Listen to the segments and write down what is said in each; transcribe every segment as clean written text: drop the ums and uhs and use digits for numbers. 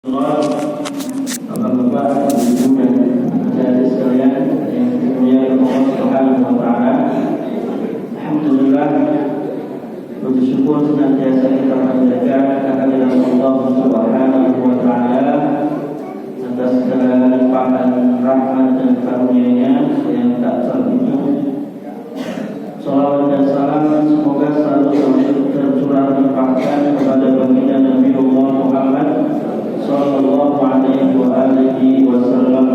Bapak-bapak, ibu dan adik-adik sekalian yang dimuliakan Allah Subhanahu wa taala. Alhamdulillah, puji syukur senantiasa kita panjatkan kehadirat Allah Subhanahu wa taala atas segala limpahan rahmat dan karunia-Nya yang tak terhitung. Salawat dan salam semoga selalu tercurah limpahkan kepada baginda Nabi Muhammad sallallahu alaihi wa alihi wasallam,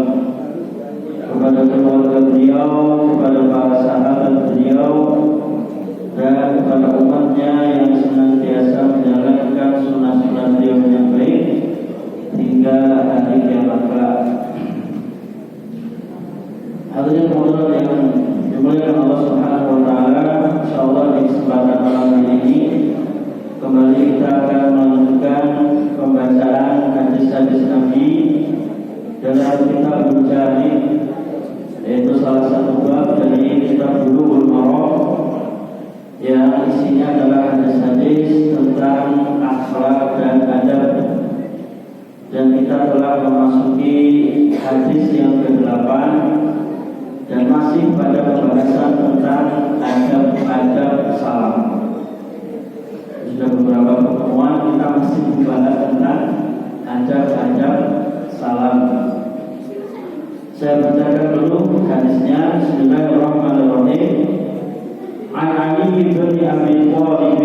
kepada keluarga beliau, kepada para sahabat beliau, dan kepada umatnya yang senantiasa menjalankan sunnah-sunnah beliau yang baik hingga hari kiamat kelak. Hadirin hadirat yang dimuliakan Allah Subhanahu wa taala, insyaallah di kesempatan malam ini kembali kita akan melanjutkan pembacaan hadis-hadis Nabi dalam kitab Mujahid, yaitu salah satu bab dari kitab Bulughul Maram yang isinya adalah hadis-hadis tentang akhlak dan adab, dan kita telah memasuki hadis yang ke-8 dan masih pada pembahasan tentang adab-adab salam. Sudah beberapa pertemuan kita masih membahas tentang adab-adab salam. Saya bacakan dulu hadisnya. Bismillahirrahmanirrahim. An Ali bin Abi Thalib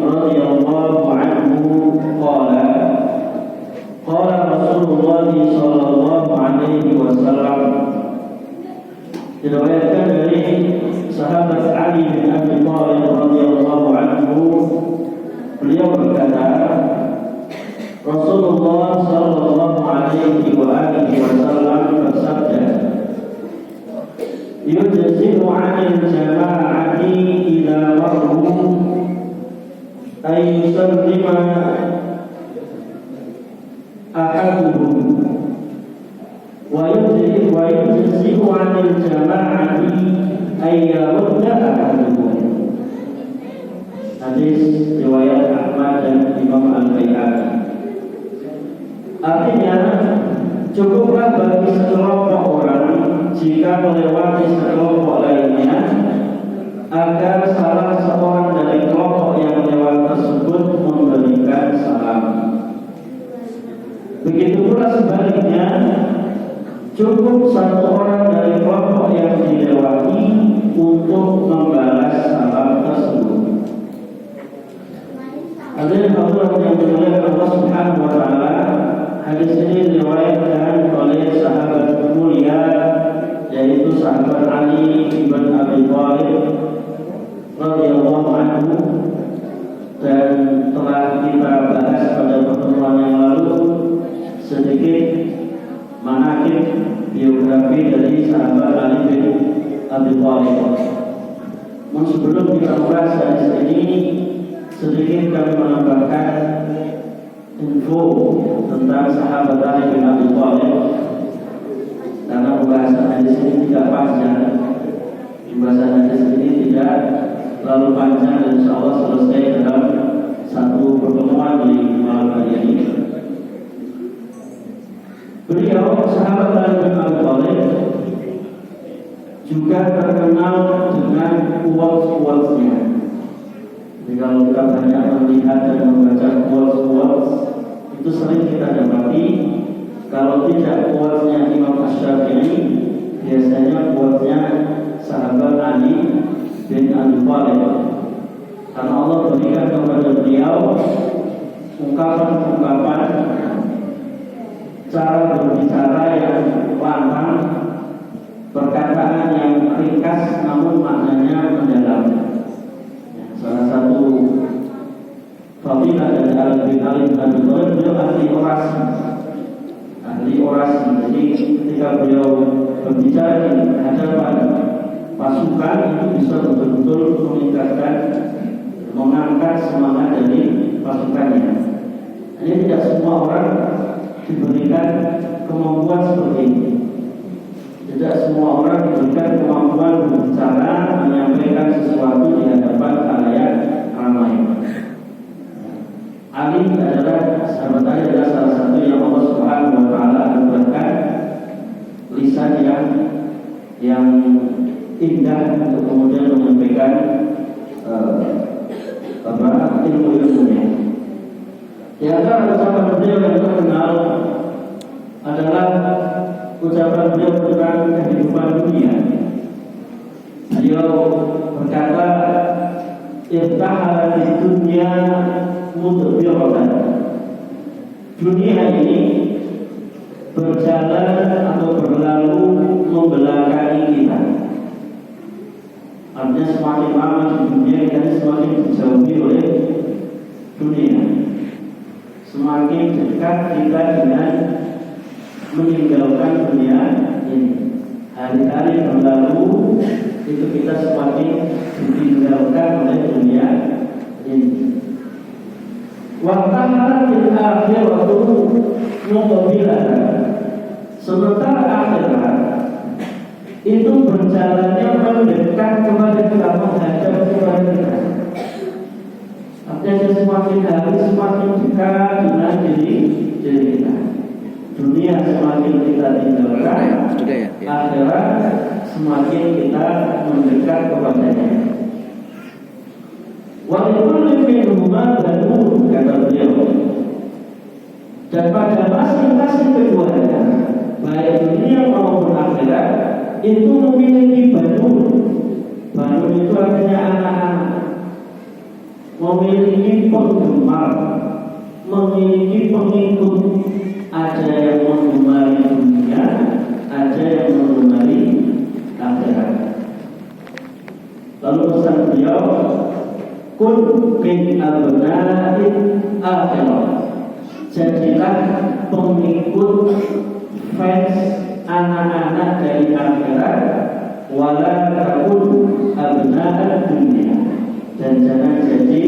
radhiyallahu anhu qala qala Rasulullah sallallahu alaihi wasallam. Diriwayatkan dari sahabat Ali bin Abi Thalib radhiyallahu anhu, beliau berkata, Rasulullah sallallahu alaihi wa alihi wasallam bersabda, yujzi'u 'anil jama'ati idza marru ay yusallima ahaduhum wa yujzi'u 'anil jama'ati ay yarudda ahaduhum. Hadis riwayat Ahmad dan Imam Al-Baihaqi. Artinya, cukuplah bagi sekelompok orang jika melewati sekelompok lainnya agar salah seorang dari kelompok yang lewat tersebut memberikan salam. Begitu pula sebaliknya, cukup satu orang dari kelompok yang dilewati untuk membalas salam tersebut. Hadirin hadirat yang dimuliakan Allah Subhanahu wa taala, hadis ini diriwayatkan oleh sahabat mulia, yaitu sahabat Ali bin Abi Thalib radhiyallahu anhu, dan telah kita bahas pada pertemuan yang lalu sedikit manaqib biografi dari sahabat Ali bin Abi Thalib. Sebelum kita bahas hadis ini, sedikit kami menambahkan info tentang sahabat Ali bin Abi Thalib, karena pembahasan hadis ini tidak panjang. Pembahasan hadis ini tidak terlalu panjang dan insya Allah selesai dalam satu pertemuan di malam hari ini. Beliau, sahabat Ali bin Abi Thalib, juga terkenal dengan quotes-quotesnya. Jadi kalau kita banyak melihat dan membaca quotes-quotes, itu sering kita dapati, kalau tidak quotesnya Imam Asy-Syafi'i, biasanya quotesnya sahabat Ali bin Abi Thalib. Karena Allah berikan kepada beliau ungkapan-ungkapan, cara berbicara yang lantang, perkataan yang ringkas namun maknanya mendalam. Salah satu fadilah dari Ali bin Abi Thalib, beliau ahli orasi. Jadi ketika beliau berbicara di hadapan pasukan, itu bisa betul-betul meningkatkan, mengangkat semangat dari pasukannya. Jadi tidak semua orang diberikan kemampuan seperti ini. Tidak semua orang diberikan kemampuan berbicara, menyampaikan sesuatu di hadapan khalayak ramai. Ali sahabat Ali adalah salah satu yang Allah Subhanahu wa taala anugerahkan lisan yang indah untuk kemudian menyampaikan ilmu-ilmunya. Di antara ucapan beliau yang terkenal adalah ucapan beliau tentang kehidupan dunia. Beliau berkata, "Irtahalat dunya mudbiratan." Dunia ini berjalan atau berlalu membelakangi kita. Artinya semakin lama di dunia kita semakin dijauhi oleh dunia. Semakin dekat kita dengan meninggalkan dunia ini. Hari-hari berlalu itu kita semakin ditinggalkan oleh dunia ini. Waktaharat di akhir waktu muqabilatan. Sementara akhirat itu berjalannya mendekat kepada kita, menghadap kepada kita. Artinya semakin hari semakin dekat dengan diri kita. Dunia semakin kita tinggalkan, akhirat semakin kita mendekat kepadanya. Walaupun minhuma banun, kata beliau, dan pada masing-masing keduanya, baik dunia maupun akhirat, itu memiliki banun. Banun itu artinya anak-anak, memiliki penggemar, memiliki pengikut. Ada yang menggemari dunia, ada yang menggemari akhirat. Lalu pesan beliau, kun min abna'il akhirah. Jadilah pengikut fans anak-anak dari akhirat, wala takun abna'al dunia, dan jangan jadi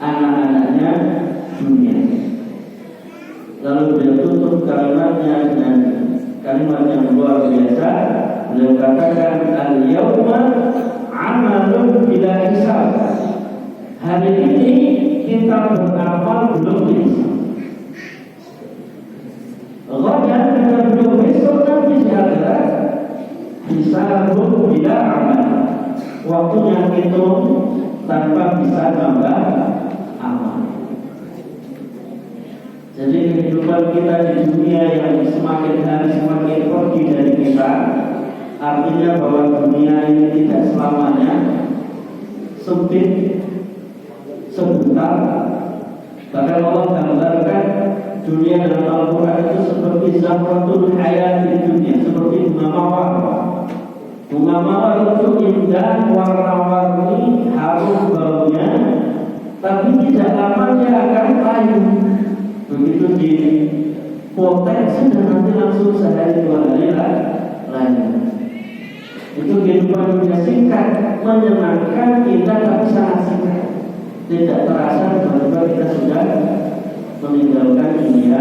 anak-anaknya dunia. Lalu beliau tutup kalimatnya dengan kalimat yang luar biasa. Beliau katakan, al-yawma amalun bila hisab. Hari ini kita beramal belum dihisab. Ghadan kata beliau, besok nanti di akhirat hisabun bila amal. Waktunya hitung tanpa bisa nambah amal. Jadi kehidupan kita di dunia yang semakin hari semakin pergi dari kita, artinya bahwa dunia ini tidak selamanya, sempit, sebentar. Bahkan Allah gambarkan dunia dalam Al-Quran itu seperti zahratul hayat di dunia, seperti bunga mawar. Bunga mawar itu indah, warna-warni, harum baunya, tapi tidak lama dia akan layu. Begitu dipotensi dan nanti langsung sehari dua hari lain. Itu kehidupan dunia singkat, menyenangkan kita tapi sangat singkat. Tidak terasa tiba-tiba kita sudah meninggalkan dunia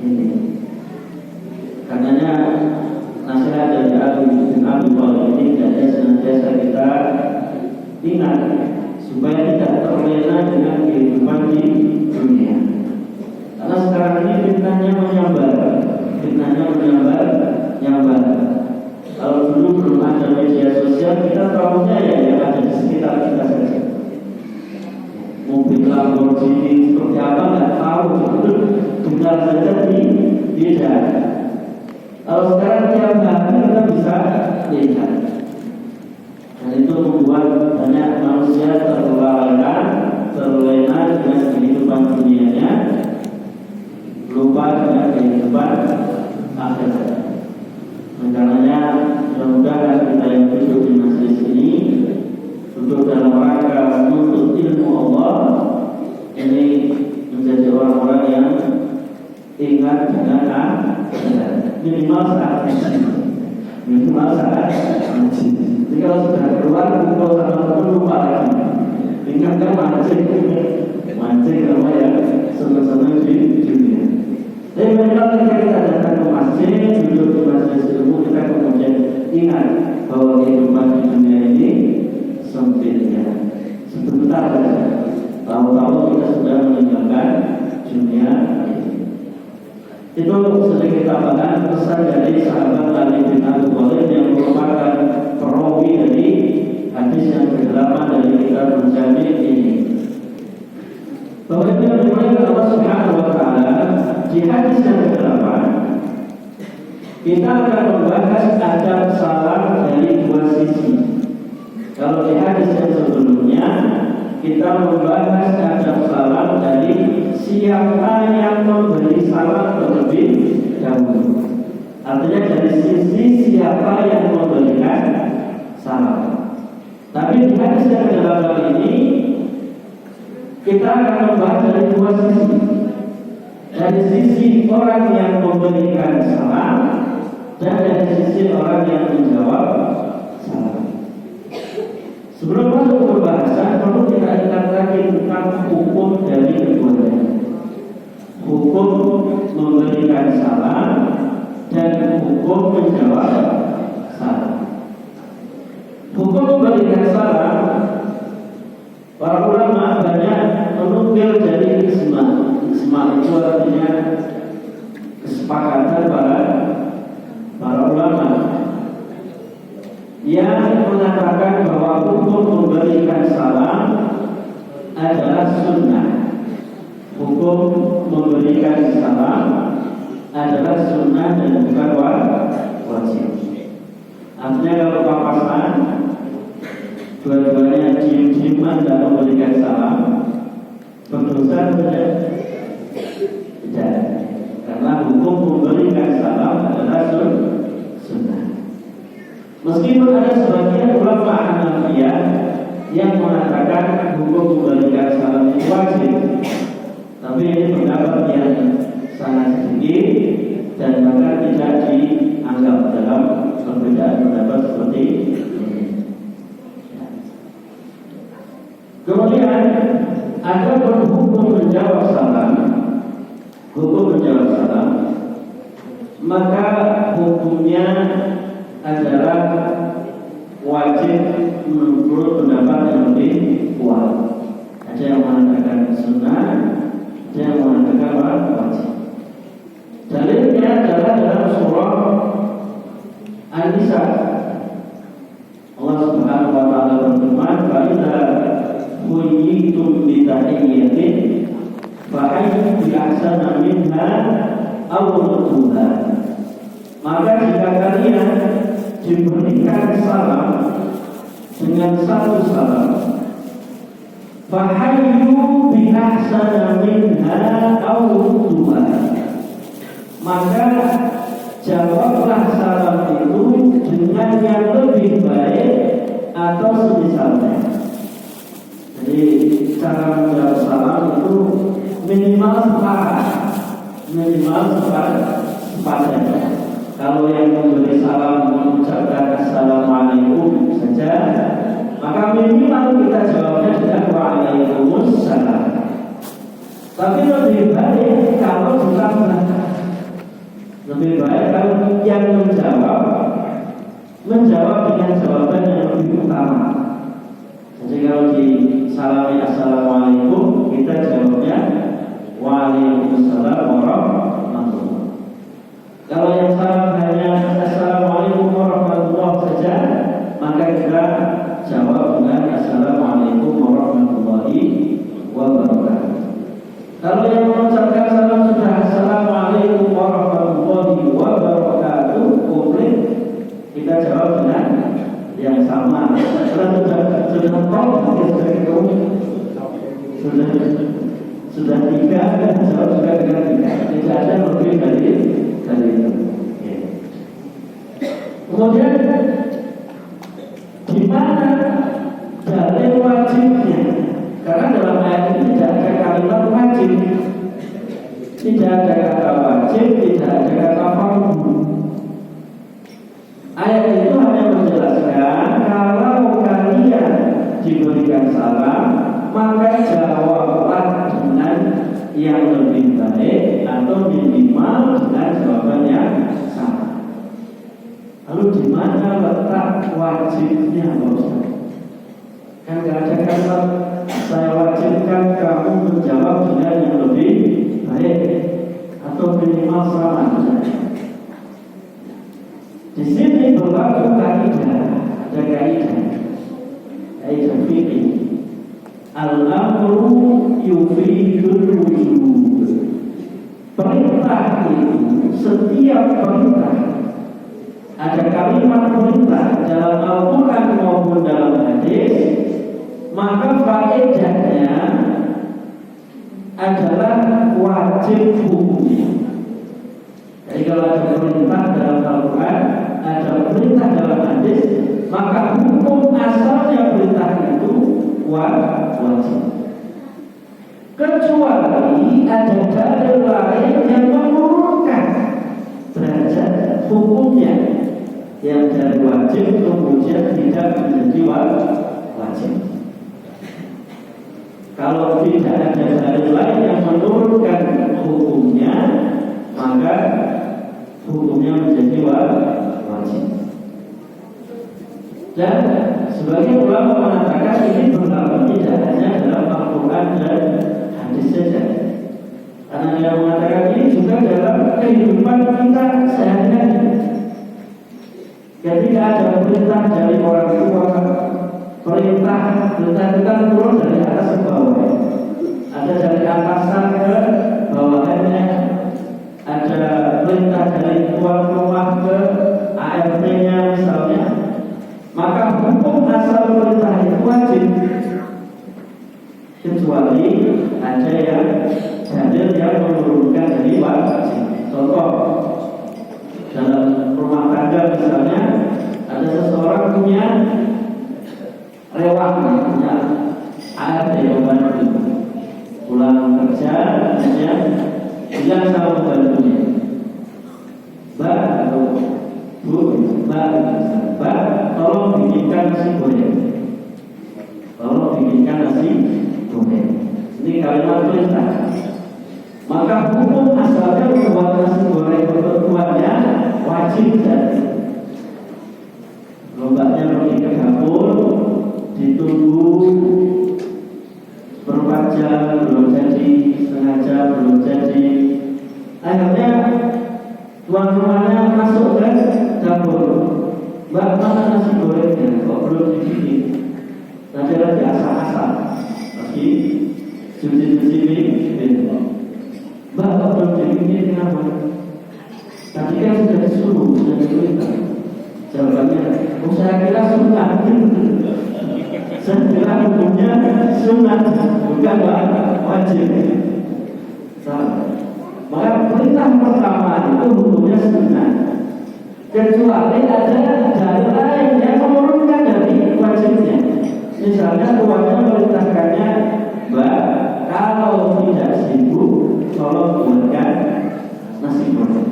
ini. Karenanya nasihat dari Ali bin Abi Thalib ini hendaknya senantiasa kita ingat supaya tidak terlena dengan kehidupan di dunia. Karena sekarang ini fitnahnya menyambar. Kalau dulu belum ada media sosial, kita tahunya ya yang ada di sekitar kita saja. Mobil Lamborghini seperti apa nggak tahu, tinggal saja tidak. Kalau sekarang tiap hari kita bisa lihat, dan itu membuat banyak manusia terlena dengan kehidupan dunianya, lupa dengan kehidupan akhirat. Karenanya mudah-mudahan kita yang duduk di majelis ini duduk dalam rangka menuntut ilmu Allah ini menjadi orang-orang yang ingat dengan minimal saat ngaji. Jadi kalau sudah keluar kumpul sama teman lupa lagi. Ingatkan mancing sama ya senang-senang di dunia. Tapi kalau kita datang ke masjid, duduk di majelis ilmu, kita kemudian ingat bahwa kehidupan di dunia ini sempitnya sebentar saja. Tahu-tahu kita sudah meninggalkan dunia ini. Itu sedikit tambahan pesan dari sahabat Ali bin Abi Thalib yang merupakan perawi dari hadis yang ke-8 dari kitab Al-Jami ini. Bahwa itu dimulai Allah Subhanahu wa Ta'ala di hadis yang ke-8 kita akan membahas adab salam dari dua sisi. Kalau di hadis yang sebelumnya kita membahas adab salam dari siapa yang memberi salam terlebih dahulu. Artinya dari sisi siapa yang memberikan salam. Tapi di hadis yang ke-8 ini kita akan membahas dari dua sisi. Dari sisi orang yang memberikan salam dan dari sisi orang yang menjawab salam. Sebelum masuk ke pembahasan, perlu kita ingat lagi tentang hukum dari keduanya. Hukum memberikan salam dan hukum menjawab salam. Hukum memberikan salam, para ulama banyak menukil dari ijma. Ijma itu artinya kesepakatan para ulama yang mengatakan bahwa hukum memberikan salam adalah sunnah. Hukum memberikan salam adalah sunnah dan bukan wajib. Artinya kalau papasan dua-duanya cium-ciuman dan memberikan salam berdosa tidak? Tidak. Karena hukum memberikan salam adalah sunnah. Meskipun ada sebagian ulama Hanafiyah yang mengatakan hukum memberikan salam itu wajib, tapi ini pendapat yang sangat sedikit dan bahkan tidak dianggap dalam perbedaan pendapat seperti ini. Kemudian ada hukum menjawab salam. Hukum menjawab salam, maka hukumnya adalah wajib menurut pendapat yang lebih kuat. Ada yang mengatakan sunnah, ada yang mengatakan wajib. Dalilnya adalah dalam surah An-Nisa. Allah Subhanahu wa Ta'ala berfirman, "Fa idza huyitum bi tahiyyatin fahayyu bi ahsana minha aw rudduha." Maka jika kalian diberikan salam dengan satu salam, fahayyu bi ahsana minha aw rudduha, maka jawablah salam itu dengan yang lebih baik atau semisalnya. Jadi cara menjawab salam itu minimal sepadan. Kalau yang memberi salam mengucapkan assalamualaikum saja, maka minimal kita jawabnya dengan waalaikumsalam. Tapi lebih baik kalau ditambah. Lebih baik kalau yang menjawab dengan jawaban yang lebih utama. Jadi kalau disalami assalamualaikum, kita jawabnya waalaikumsalam warahmatullahi. Kalau yang salam hanya assalamualaikum warahmatullahi saja, maka kita jawab dengan assalamualaikum warahmatullahi wabarakatuh. Kalau yang mengucapkan salam sudah assalamualaikum warahmatullahi wabarakatuh, komplit, kita jawab dengan yang sama. Sudah tiga, jawab juga dengan tiga. Tidak ada lebih dari itu. Kemudian di mana dalil wajibnya? Karena dalam ayat ini tidak ada kalimat wajib, tidak ada kata wajib, tidak ada kata fardu. Ayat itu hanya menjelaskan kalau kalian diberikan salam, maka jawablah dengan yang lebih baik atau minimal dengan jawaban yang sama. Lalu di mana letak wajibnya, Ustaz? Kan nggak ada kata saya wajibkan kamu menjawab dengan sama. Di sini berlaku kaidah, ada kaidah fikih. Al-amru yufidul wujub. Perintah itu, setiap perintah, ada kalimat perintah dalam Al-Quran maupun dalam hadis, maka faedahnya adalah wajib hukumnya. Jadi kalau ada perintah dalam Al-Quran, ada perintah dalam hadis, maka hukum asalnya perintah itu wajib. Kecuali ada dalil lain yang menurunkan derajat hukumnya, yang dari wajib kemudian tidak menjadi wajib. Kalau tidak ada dalil lain yang menurunkan hukumnya, maka hukumnya menjadi wajib. Dan sebagian ulama mengatakan ini berlaku tidak hanya dalam Al-Quran dan hadis saja, karena dia mengatakan ini juga dalam kehidupan kita sehari-hari. Ketika ada perintah dari orang tua, perintah kita turun dari atas ke bawah, ada dari atasan ke bawahannya, ada perintah dari tuan rumah ke ART-nya misalnya, maka hukum asal perintah itu wajib, kecuali ada yang dalil yang menurunkan dari wajib. Contoh, dalam rumah tangga misalnya, ada seseorang punya rewang, punya ART pembantu, pulang kerja, hanya bilang sama pembantunya, Mbak atau Bu, Mbak, tolong bikinkan nasi goreng. Tolong bikinkan nasi goreng. Ini kalimat perintah. Maka hukum asalnya membuat nasi goreng untuk tuannya wajib jadi. Lombanya pergi ke dapur, ditunggu berapa jam belum jadi, setengah jam belum jadi. Akhirnya tuan rumahnya masuk ke dapur. Mbak, mana nasi gorengnya? Kok belum dibikin? Tadi lagi asal-asal, lagi cuci-cuci piring. Mbak, kok belum dibikin? Kenapa? Tadi kan sudah disuruh, sudah diperintah. Jawabannya, saya kira sunnah. Saya kira hukumnya sunnah, bukan wajib. Salah. Maka perintah pertama itu hukumnya sunnah, kecuali ada dalil lain yang menurunkan dari wajibnya. Misalnya tuannya merintahkannya, Mbak, kalau tidak sibuk, tolong buatkan nasi goreng.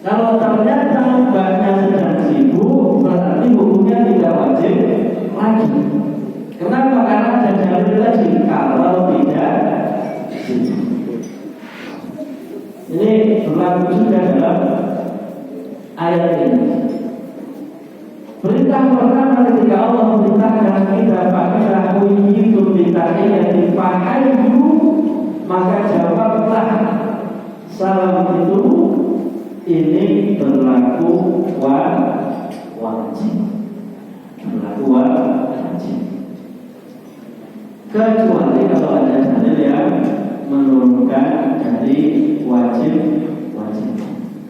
Kalau ternyata mbaknya sedang sibuk, berarti hukumnya tidak wajib lagi. Kenapa? Karena ada dalil tadi, kalau tidak sibuk. Ini berlaku juga dalam ayat ini. Perintah pertama ketika Allah memerintahkan kita pakai itu bintangnya yang dipakai dulu, maka jawablah salam itu ini berlaku wajib. Berlaku wajib. Kecuali kalau ada dalil yang menurunkan dari wajib.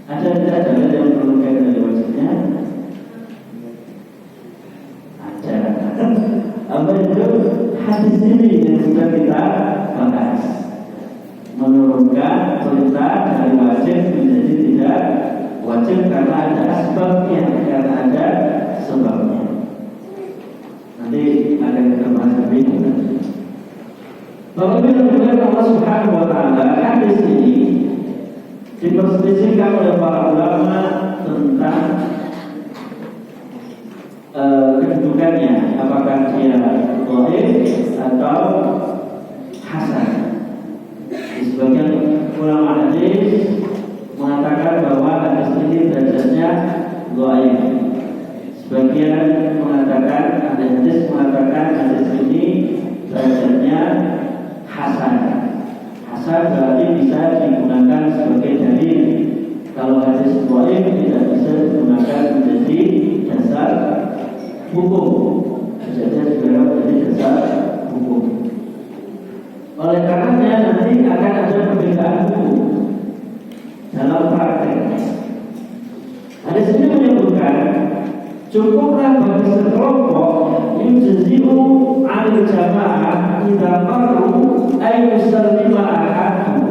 Ada tidak dalil yang menurunkan dari wajibnya? Ada. Apa itu? Hadis ini yang sudah kita bahas, menurunkan perintah dari wajib menjadi tidak wajib karena ada sebabnya. Nanti akan kita bahas lebih lanjut. Bapak Ibu yang Allah Subhanahu wa Ta'ala, hadis ini diperselisihkan oleh para ulama tentang kedudukannya, apakah dia dhaif atau hasan. Sebagian ulama hadis mengatakan bahwa hadis ini derajatnya dhaif. Sebagian mengatakan, ahli hadis mengatakan hadis ini derajatnya hasan. Hasan berarti bisa digunakan sebagai dalil dalam praktek. Hadis ini menyebutkan cukuplah bagi sekelompok yujzi'u al jamaah idza qaru ay yusallima ahadun.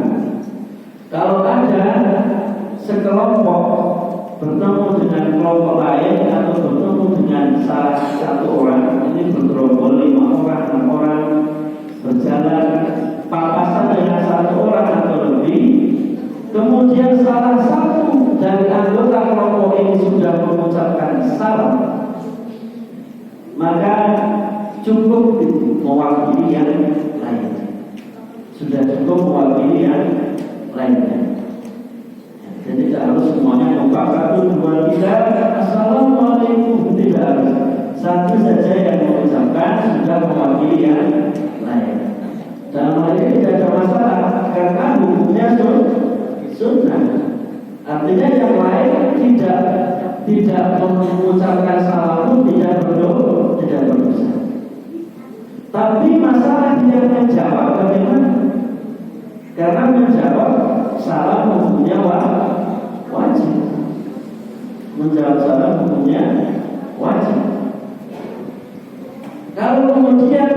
Kalau ada sekelompok bertemu dengan kelompok lain atau bertemu dengan salah satu orang, ini bergerombol 5 orang, 6 orang berjalan papasan dengan satu orang atau lebih, kemudian salah satu dari anggota kelompok ini sudah mengucapkan salam, maka cukup mewakili yang lain. Sudah cukup mewakili yang lainnya. Jadi tidak harus semuanya kompak 1, 2, 3 assalamualaikum, tidak harus. Satu saja yang mengucapkan sudah mewakili yang lain. Dalam hal ini tidak ada masalah karena hukumnya sunnah. Artinya yang lain tidak mengucapkan salam tidak berdosa. Tapi masalah yang menjawab bagaimana? Karena menjawab salam hukumnya wajib. Menjawab salam hukumnya wajib. Kalau kemudian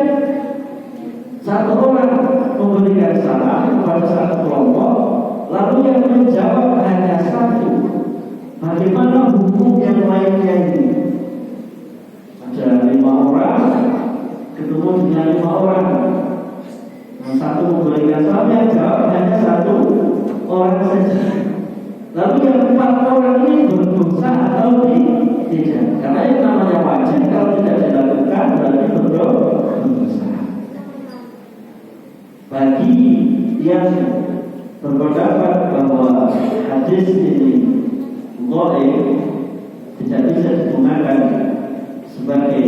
satu orang memberikan salam kepada satu kelompok, lalu yang menjawab hanya satu, bagaimana hukum yang lainnya ini? Ada 5 orang ketemu dengan 5 orang, satu memberikan salam, yang jawab hanya satu orang saja. Lalu yang 4 orang ini berdosa atau tidak? Karena yang namanya wajib kalau tidak dilakukan berarti berdosa. Bagi yang berpendapat bahwa hadis ini dhaif, tidak bisa digunakan sebagai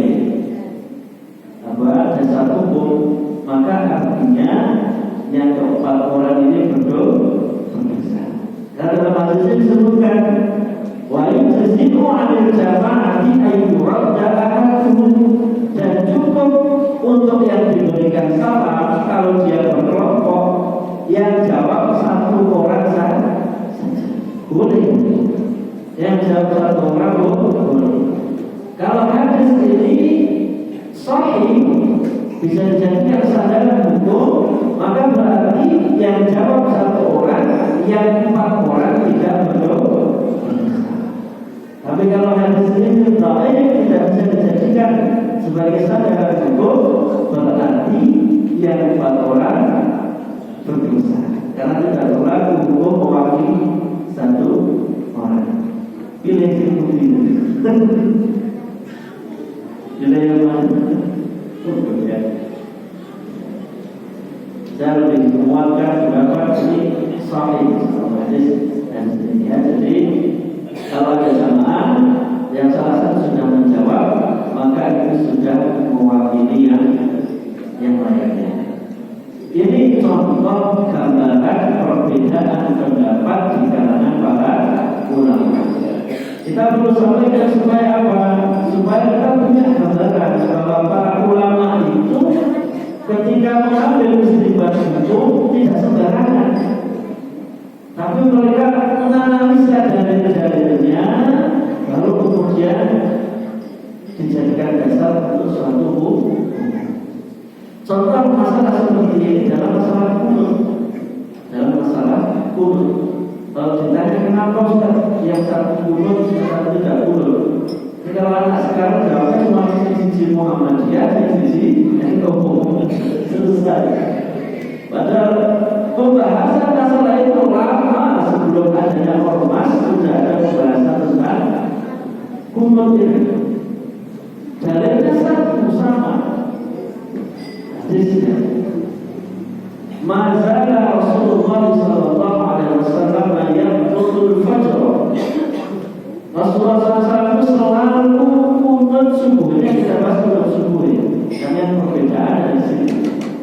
dasar hukum, maka artinya yang ke-4 orang ini berdosa. Karena dalam hadis ini disebutkan wa yujzi'u 'anil jama'ati ayyuradda ahaduhum, dan cukup untuk yang diberikan salam kalau dia berkelompok, yang jawab satu orang saja boleh. Yang jawab satu orang boleh. Kalau hadis ini sahih, bisa dijadikan sandaran hukum, maka berarti yang jawab satu orang, yang 4 orang tidak berdosa. Tapi kalau hadis ini tidak bisa dijadikan sebagai sandaran hukum, berarti yang 4 orang berdosa, karena tidak berlaku hukum mewakili satu orang. Pilih pilih yang mana? Saya lebih menguatkan pendapat ini sahih hadis dan seterusnya. Jadi kalau ada jamaah yang salah satu sudah menjawab, maka itu sudah mewakili yang lainnya. Ini contoh gambaran perbedaan pendapat di kalangan para ulama. Kita perlu sampaikan supaya apa? Supaya kita punya gambaran bahwa para ulama itu ketika mengambil istimbat hukum tidak sembarangan, tapi mereka menganalisa dalil-dalilnya, lalu kemudian dijadikan dasar untuk suatu hukum. Contoh masalah seperti ini dalam masalah kunut. Kalau ditanya kenapa Ustaz yang satu kunut, yang satu tidak kunut, kalau anak sekarang jawabnya cuma sisi Muhammadiyah, sisi NU, selesai. Padahal pembahasan masalah itu lama sebelum adanya ormas, sudah ada pembahasan tentang kunut ini. Dalilnya satu sama. Hadisnya, mazala Rasulullah sallallahu alaihi wasallam yaqtul fajr. Rasulullah SAW selalu kunut subuh. Ini kita bahas kunut subuh ya. Karena perbedaan dari sini.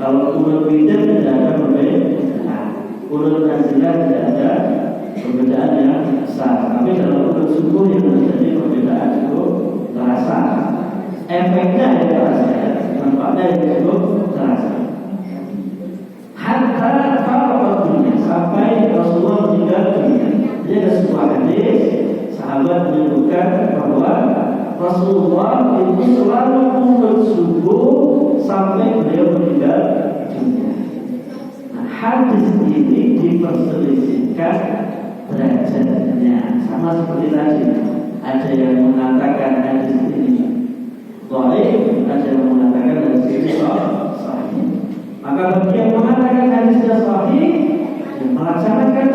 Kalau kunut witir tidak ada perbedaan, kunut nazilah tidak ada perbedaan yang besar. Tapi dalam kunut subuh yang terjadi perbedaan itu terasa. Efeknya yang terasa, nampaknya itu terasa. Hatta kalau dunia sampai Rasulullah meninggal dunia. Rasulullah itu selalu kunut subuh sampai beliau meninggal dunia. Nah, hadis ini diperselisihkan derajatnya, sama seperti tadi. Ada yang mengatakan hadis ini dhaif, ada yang mengatakan hadis ini sahih. Maka bagi yang mengatakan hadisnya sahih, yang melaksanakan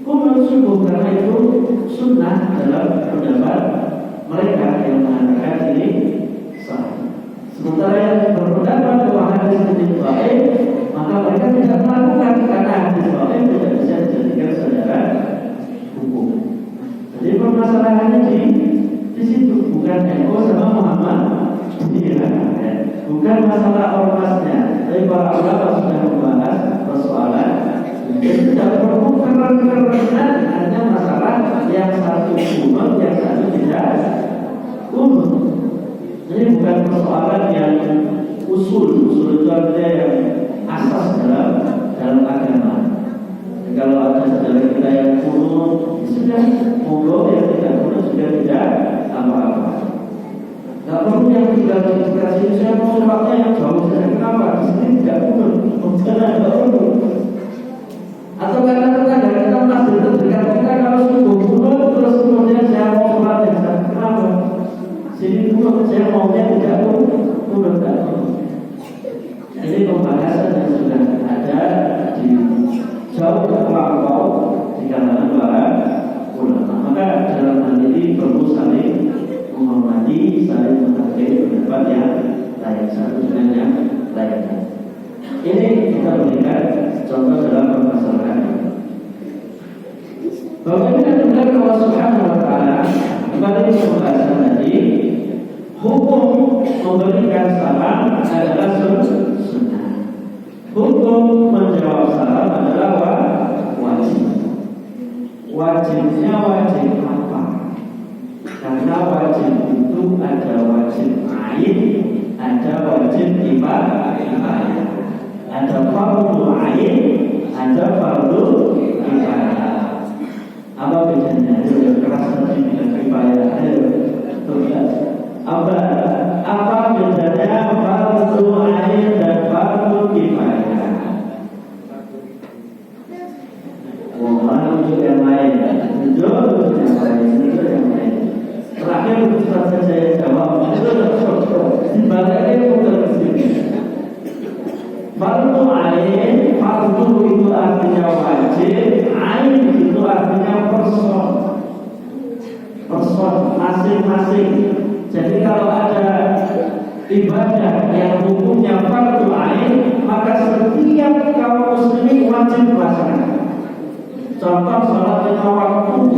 kunut subuh karena itu sunnah dalam pendapat mereka yang mengatakan ini sahih. Sementara yang berpendapat bahwa hadis ini dhaif, maka mereka tidak melakukan karena hadis dhaif tidak bisa dijadikan sandaran hukum. Jadi permasalahannya di situ, bukan NU sama Muhammad. Bukan masalah ormasnya, tapi para ulama sudah membahas persoalan. Jadi tidak perlu keren-kerenan, hanya masalah yang satu kunut, yang satu tidak kunut. Jadi bukan persoalan yang usul itu artinya yang asas dalam agama. Dan kalau ada saudara kita yang kunut, sudah monggo, yang tidak kunut sudah tidak apa-apa. Tidak perlu yang tinggal di dikasih saya mau sholatnya yang jauh saja. Kenapa? Di sini tidak kunut, tidak perlu. Atau karena tetangga kita masih terdekat kita kalau subuh kunut terus kemudian saya mau sholat yang sana. Kenapa? Sini kunut saya maunya tidak kunut. Ini pembahasan yang sudah ada di jauh terlampau di kalangan para ulama. Maka dalam hal ini perlu saling menghormati, saling menghargai pendapat yang lain satu dengan yang lainnya. Ini kita berikan contoh dalam permasalahan ini. Bagaimana benar Allah Subhanahu Wa Taala kembali ke pembahasan tadi, hukum memberikan salam adalah sunnah. Hukum menjawab salam adalah wajib. Wajibnya wajib apa? Karena wajib itu ada wajib ain, ada wajib kifayah. Ada fardu ain, ada fardu kifayah. Apa bedanya? Itu keras tadi dengan kifayah. Apa bedanya fardu ain dan fardu kifayah? Untuk yang lain, untuk yang lain. Terakhir Ustaz saya jawab, dibaliknya muter ke sini. Fardu ain, fardu itu artinya wajib, ain itu artinya person masing-masing. Jadi kalau ada ibadah yang hukumnya fardu ain, maka setiap kaum muslimin wajib melaksanakan. Contoh sholat lima waktu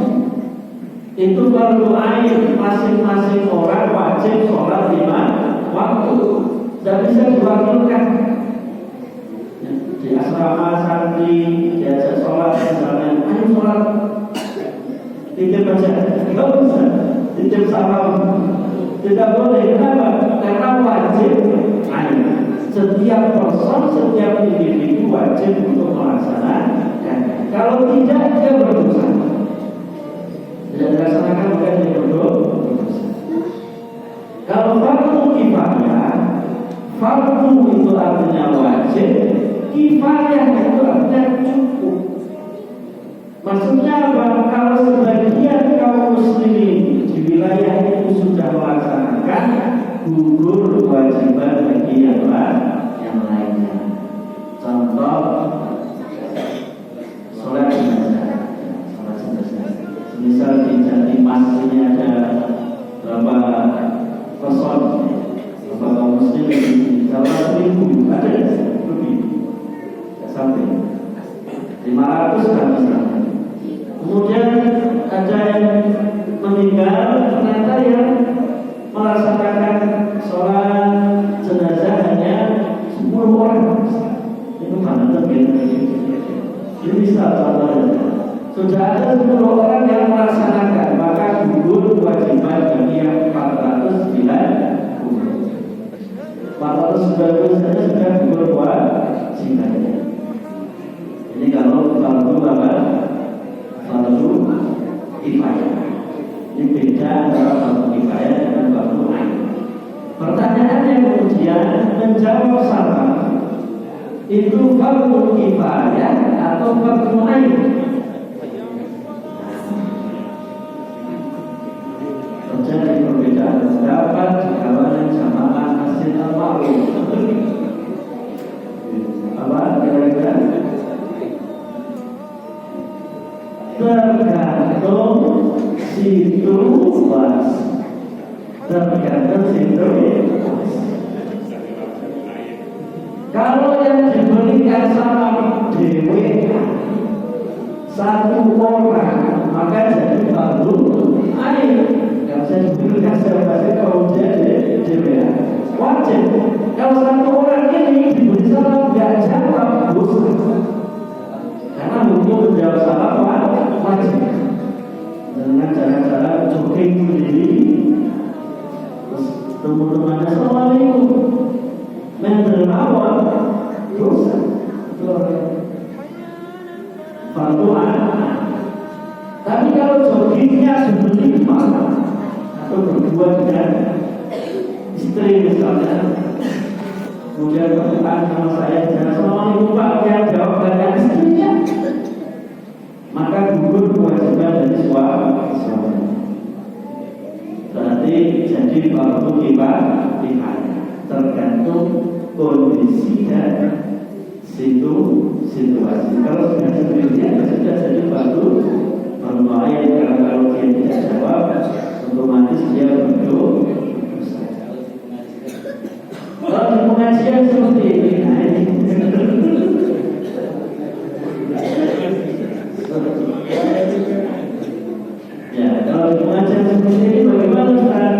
itu fardu ain, masing-masing orang wajib sholat lima waktu. Tidak bisa diwakilkan. Di asrama santri diajak sholat misalnya, ayo sholat titip aja, tidak bisa titip salam, tidak boleh. Kenapa? Karena wajib ain. Setiap person, setiap individu wajib untuk melaksanakan. Kalau tidak, dia berdosa. Tidak dilaksanakan bukan dia berdosa. Kalau fardu kifayah, fardu itu artinya wajib, kifayah itu artinya cukup. Maksudnya apa? Kalau sebagian kaum muslimin di wilayah itu sudah melaksanakan, gugur kewajiban bagi yang lainnya. Contoh sholat jenazah. Misal di Jatimas ini ada berapa person, berapa kaum muslim ini, kalau 1.000 ada lebih, tidak sampai 500 kan misalnya. Kemudian ada yang meninggal, ternyata yang melaksanakan sholat jenazah hanya 10 orang. Itu mana terjadi? Ini bisa contohnya. Sudah ada 10 orang yang melaksanakan, maka gugur kewajiban bagi yang 490. 490 saja sudah gugur kewajibannya. Ini kalau fardu apa? Fardu kifayah. Ini beda antara fardu kifayah hanya kemudian menjawab salam itu fardu kifayah atau fardu ain. Terjadi perbedaan pendapat di kalangan jamaah masjid al-Ma'ruf. Apa kira-kira? Tergantung situasi. Tergantung situasi. Kalau yang diberikan salam dewe satu orang, maka jadi fardu ain. Kalau saya diberikan salam kalau jadi dewe wajib. Kalau satu orang ini diberi salam tidak jawab dosa, karena hukum menjawab salam wajib. Dengan cara-cara jogging sendiri, teman-teman assalamualaikum menerima awal dosa fardu ain. Tapi kalau joggingnya berlima atau berdua dengan istri misalnya, kemudian berdoa sama saya dan assalamualaikum Pak, yang jawab dengan istrinya, maka gugur kewajiban dari suami. Berarti jadi fardu kifayah, tergantung kondisi dan situasi. Kalau sudah sendirian sudah jadi fardu ain. Kalau dia tidak jawab, otomatis dia berdosa. Kalau di pengajian seperti ini, ya kalau di pengajian seperti ini bagaimana Ustaz?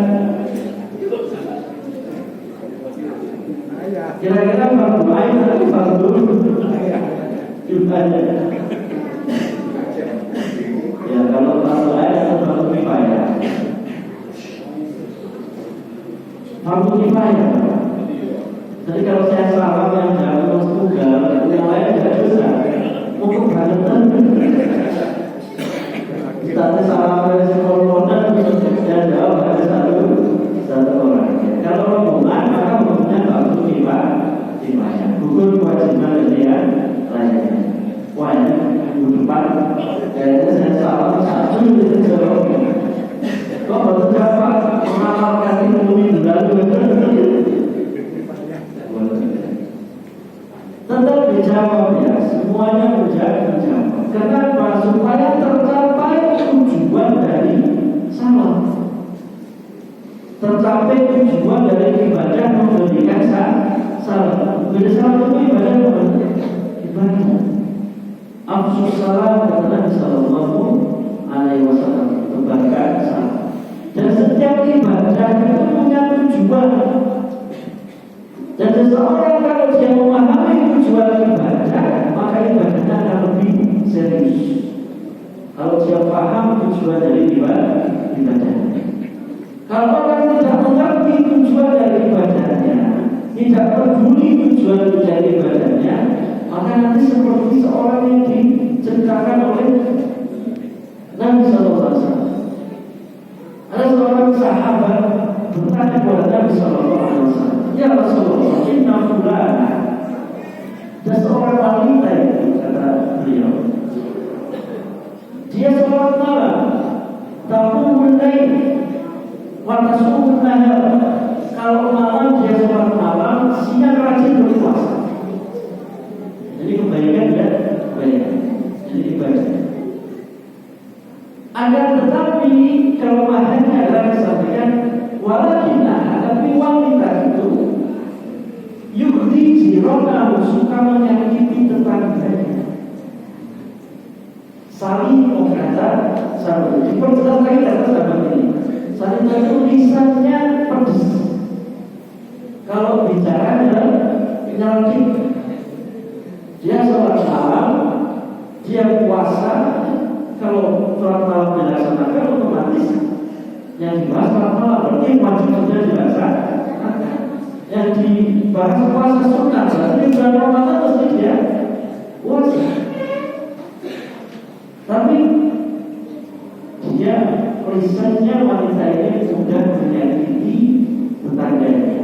Kira-kira fardu ain atau fardu ibadah? Ya kalau fardu ain atau fardu kifayah? Fardu kifayah. Jadi kalau saya salam yang jauh tunggal, yang lain tidak bisa. Mungkin bangetan. Kita salam dari sekolah dan jawab ada satu orang. Kalau rombongan maka rombongannya fardu kifayah. Gugur kewajiban dari yang lainnya. Wah ini minggu depan kayaknya saya salam satu itu jawab. Kok baru dapat mengamalkan itu minggu lalu? Tetap dijawab ya, semuanya menjawab. Kenapa? Supaya tercapai tujuan dari salam, tercapai tujuan dari ibadah memberikan salam. Beri salam itu ibadah apa? Ibadah. Afsus salam kata Nabi Sallallahu Alaihi Wasallam, tebarkan salam. Dan setiap ibadah itu punya tujuan. Dan seseorang kalau dia memahami tujuan ibadah, maka ibadahnya akan lebih serius. Kalau dia paham tujuan dari ibadah. Kalau orang tidak mengerti tujuan dari ibadahnya, tidak peduli tujuan dari ibadahnya, maka nanti seperti seorang yang diceritakan oleh Nabi Sallallahu Alaihi Wasallam. Ada seorang sahabat bertanya kepada Nabi Sallallahu Alaihi Wasallam, ya Rasulullah, inna fulana, ada seorang wanita itu, kata beliau, dia sholat malam, taqumul lail, wa tasumul nahar. Kalau malam dia sholat malam, siang rajin berpuasa. Jadi kebaikan ya, kebaikan. Jadi ibadah. Akan tetapi kelemahannya adalah disampaikan walakinah, tapi wanita itu yukti jirona, suka menyakiti tetangganya. Saling berkata, saling diperjelas lagi kata sahabat ini. Saling itu lisannya pedas. Kalau bicaranya nyelkit. Dia sholat malam, dia puasa. Kalau sholat malam dilaksanakan, otomatis yang dibahas sholat malam berarti wajib sudah dilaksanakan. Yang dibahas puasa sunnah berarti bulan Ramadan mesti dia puasa. Tapi dia lisannya wanita ini sudah menyakiti tetangganya.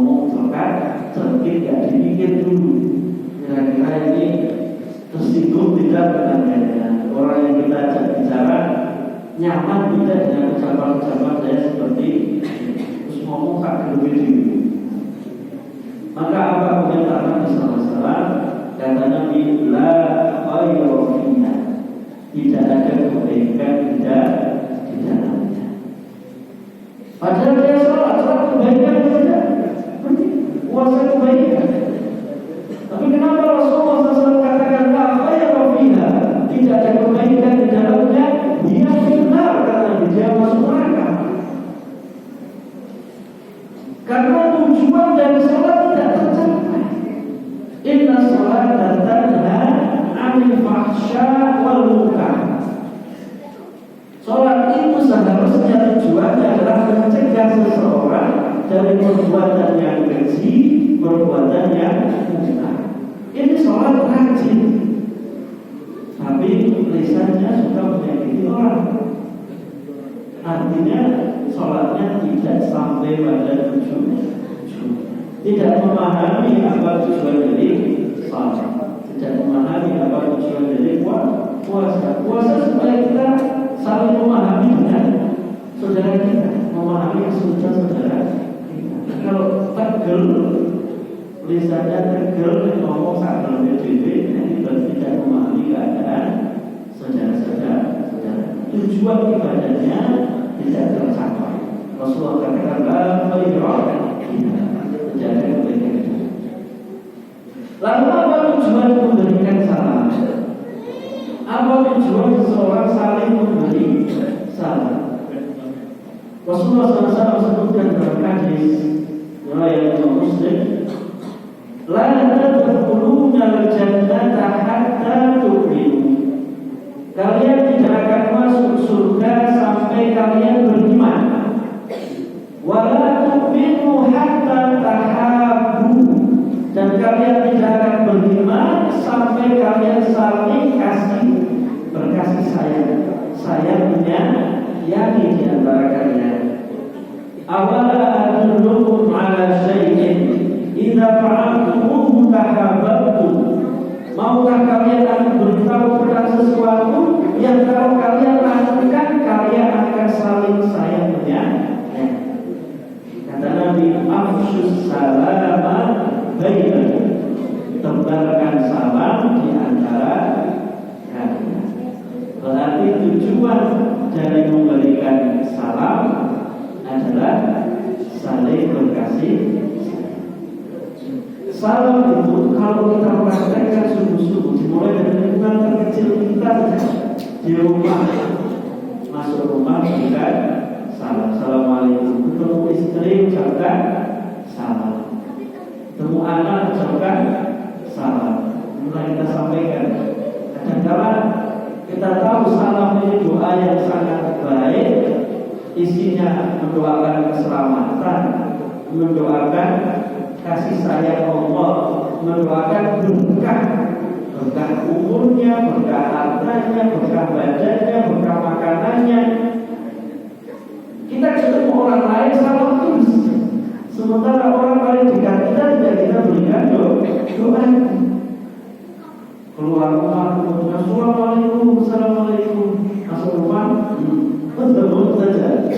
ngomong terkait gak dipikir dulu kira-kira ini tersinggung tidak dengannya. Orang yang kita ajak bicara nyaman tidak dengan ucapan-ucapan saya seperti terus ngomong tak lebih dulu. Maka apa komentar Nabi SAW? Kata Nabi, la khairofina, tidak ada kebaikan di dalamnya. Padahal dia sholat kebaikan tidak, puasa kebaikan. Tapi kenapa Rasulullah SAW katakan la khairofina, tidak ada kebaikan di dalamnya? Dia benar karena dia masuk neraka. Karena tujuan dari sholat tidak tercapai. Inna sholata tanha 'anil fahsya wal munkar. Sholat itu seharusnya tujuannya adalah mencegah seseorang dari perbuatan yang keji, perbuatan yang munkar. Ini sholat rajin, tapi lisannya suka menyakiti orang. Artinya sholatnya tidak sampai pada tujuan, tidak memahami apa tujuan dari sholat, tidak memahami apa tujuan dari puasa. Puasa supaya kita saling memahami dengan saudara kita, memahami kesulitan saudara kita. Kalau tegel, lisannya tegel, ngomong sakral BDB, ini berarti tidak memahami keadaan saudara-saudara. Tujuan ibadahnya tidak tercapai. Rasulullah katakan tidak ada kebaikan. Lalu apa tujuan memberikan salam? Apa tujuan seseorang saling memberi salam? Rasulullah SAW sebutkan dalam hadis riwayat Muslim, la tadkhuluna al-jannata hatta tu'minu. Kalian tidak akan masuk surga sampai kalian beriman. Wala tu'minu hatta tahabbu. Dan kalian tidak akan beriman sampai kalian saling berkasih sayang menyayangi di antara kalian. Awala adullukum ala syai'in idza fa'altumuhu tahabbtum. Maukah kalian aku beritahu tentang sesuatu yang kalau kalian lakukan kalian akan saling sayang menyayangi? Kata Nabi, afshus salama bainakum, tebarkan salam di antara kalian. Berarti tujuan dari memberikan salam adalah saling berkasih. Salam itu kalau kita praktekkan sungguh-sungguh, dimulai dari lingkungan terkecil kita di rumah, masuk rumah berikan salam, assalamualaikum. Ketemu istri ucapkan salam, ketemu anak ucapkan salam. Mulai kita sampaikan. Kadang-kala kita tahu salam ini doa yang sangat baik, isinya mendoakan keselamatan, mendoakan kasih sayang Allah, mendoakan berkah umurnya, berkah hartanya, berkah badannya, berkah makanannya. Kita ketemu orang lain salam terus, sementara orang lain dekat kita tidak kita berikan doa. Keluar rumah, assalamualaikum, assalamualaikum. Masuk rumah, betul saja.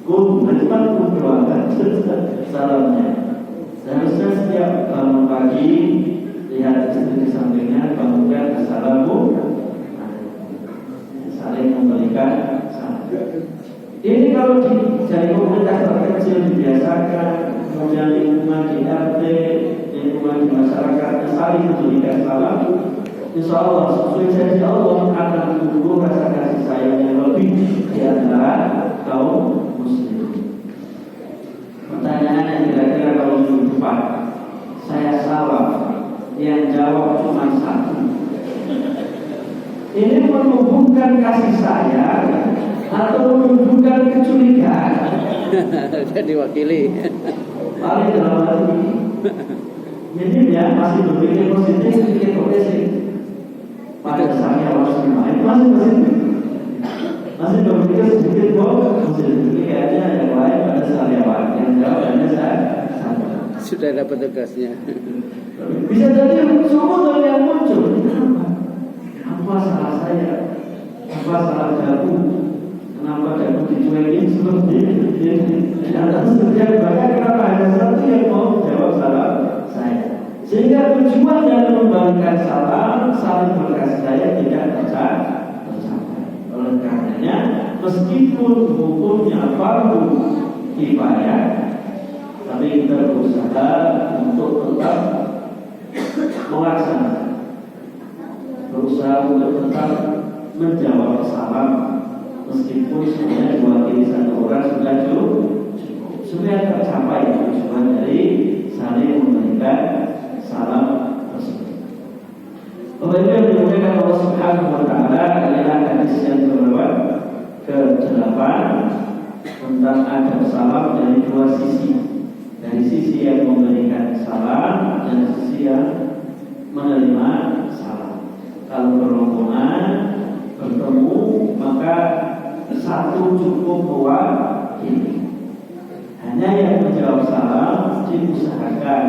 Berjumpa doakan salamnya. Seharusnya setiap bangun pagi lihat istri di sampingnya, bangunkan assalamualaikum, saling memberikan salam. Ini kalau dari komunitas terkecil dibiasakan, kemudian lingkungan di RT, lingkungan di masyarakat saling memberikan salam, insya Allah sesuai janji Allah akan tumbuh rasa kasih sayang yang lebih di antara kaum muslim. Pertanyaannya kira-kira kalau minggu depan saya salam, yang jawab cuma satu, ini menumbuhkan kasih sayang atau menunjukkan kecurigaan? Jadi wakili. Paling dalam hati ini ya masih berpikir positif, berpikir progresif. Pada saya harus gimana? Masih berpikir sedikit positif. Ini kayaknya yang lain pada sariawan, yang jawab hanya saya. Sudah dapat tugasnya. Bisa jadi sumber yang muncul. Kenapa? Apa salah saya? Apa salah daku? Kenapa daku dicuekin seperti ini? Atas sekian banyak kenapa hanya satu yang mau jawab salah saya? Sehingga tujuan dari membagikan salam, saling berkasih sayang tidak tercapai. Oleh karenanya, meskipun hukumnya fardu kifayah, tapi kita berusaha untuk tetap melaksanakan, berusaha untuk tetap menjawab salam, meskipun sebenarnya diwakili satu orang sudah cukup, supaya tercapai tujuan dari saling memberikan salam tersebut. Bapak Ibu yang dimuliakan Allah Subhanahu wa taala, adalah hadis yang ke-8 tentang adab salam dari dua sisi. Dari sisi yang memberikan salam dan sisi yang menerima salam. Kalau berrombongan bertemu, maka satu cukup mewakili. Hanya yang menjawab salam diusahakan.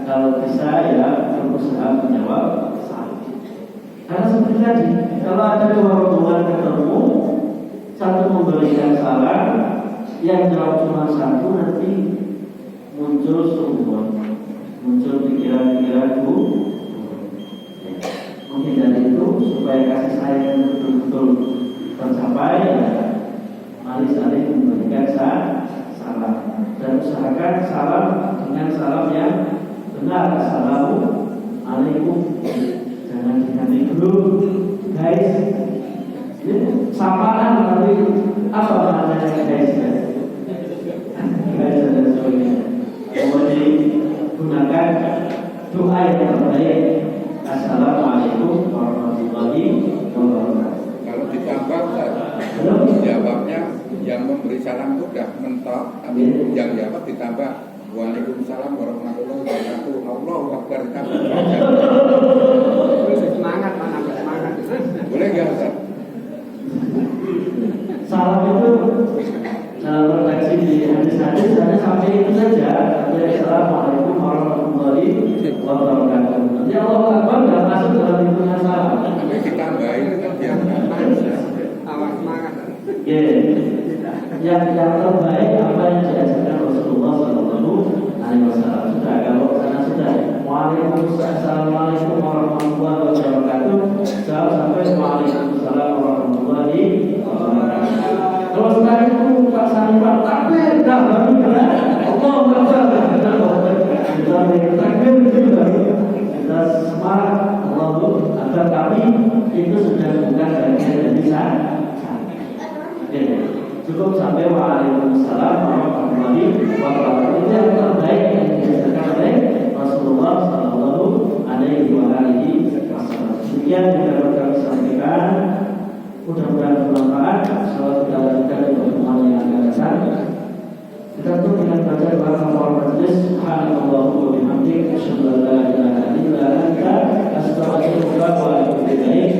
Kalau bisa ya berusaha menjawab salam. Karena seperti tadi, kalau ada dua rombongan ketemu, satu memberikan salam, yang jawab cuma satu, nanti muncul sumber, muncul pikiran-pikiran mungkin dari itu supaya kasih sayang betul-betul tercapai, ya, mari saling memberikan salam dan usahakan salam dengan salam yang benar. Assalamualaikum, jangan diganti dulu guys. Ini sapaan tapi apa maknanya guys? Guys dan sebagainya. Kemudian gunakan doa yang terbaik. Assalamualaikum warahmatullahi wabarakatuh. Kalau ditambah jawabnya yang memberi salam itu sudah mentok, tapi yang jawab ditambah Waalaikumsalam warahmatullahi wabarakatuh. Allahu Akbar. Semangat, semangat. Boleh nggak Ustaz? Salam itu dalam redaksi di hadis-hadis hanya sampai itu saja. Assalamualaikum warahmatullahi wabarakatuh. Ya Allah Akbar nggak masuk dalam hitungan salam. Tapi ditambahin kan biar Awas semangat. Yang terbaik apa yang diajarkan Rasulullah SAW. Sudah, kalau karena sudah Waalaikumsalam warahmatullahi wabarakatuh, jawab sampai Waalaikumsalam warahmatullahi wabarakatuh. Kalau setelah itu Pak Sanifah takbir, dah baru gerak. Allahu Akbar. Kita takbir juga. Kita semangat Allahu Akbar, tapi itu sudah bukan bagian dari sana. Cukup sampai Waalaikumsalam warahmatullahi wabarakatuh. Itu yang terbaik yang diajarkan oleh Rasulullah SAW. Demikian yang dapat kami sampaikan. Mudah-mudahan bermanfaat. Salam kita lanjutkan di pertemuan yang akan datang. Kita tutup dengan baca doa kafaratul majlis. Subhanallah wa bihamdihi, asyhadu an la ilaha illa anta, astaghfiruka wa atubu ilaik.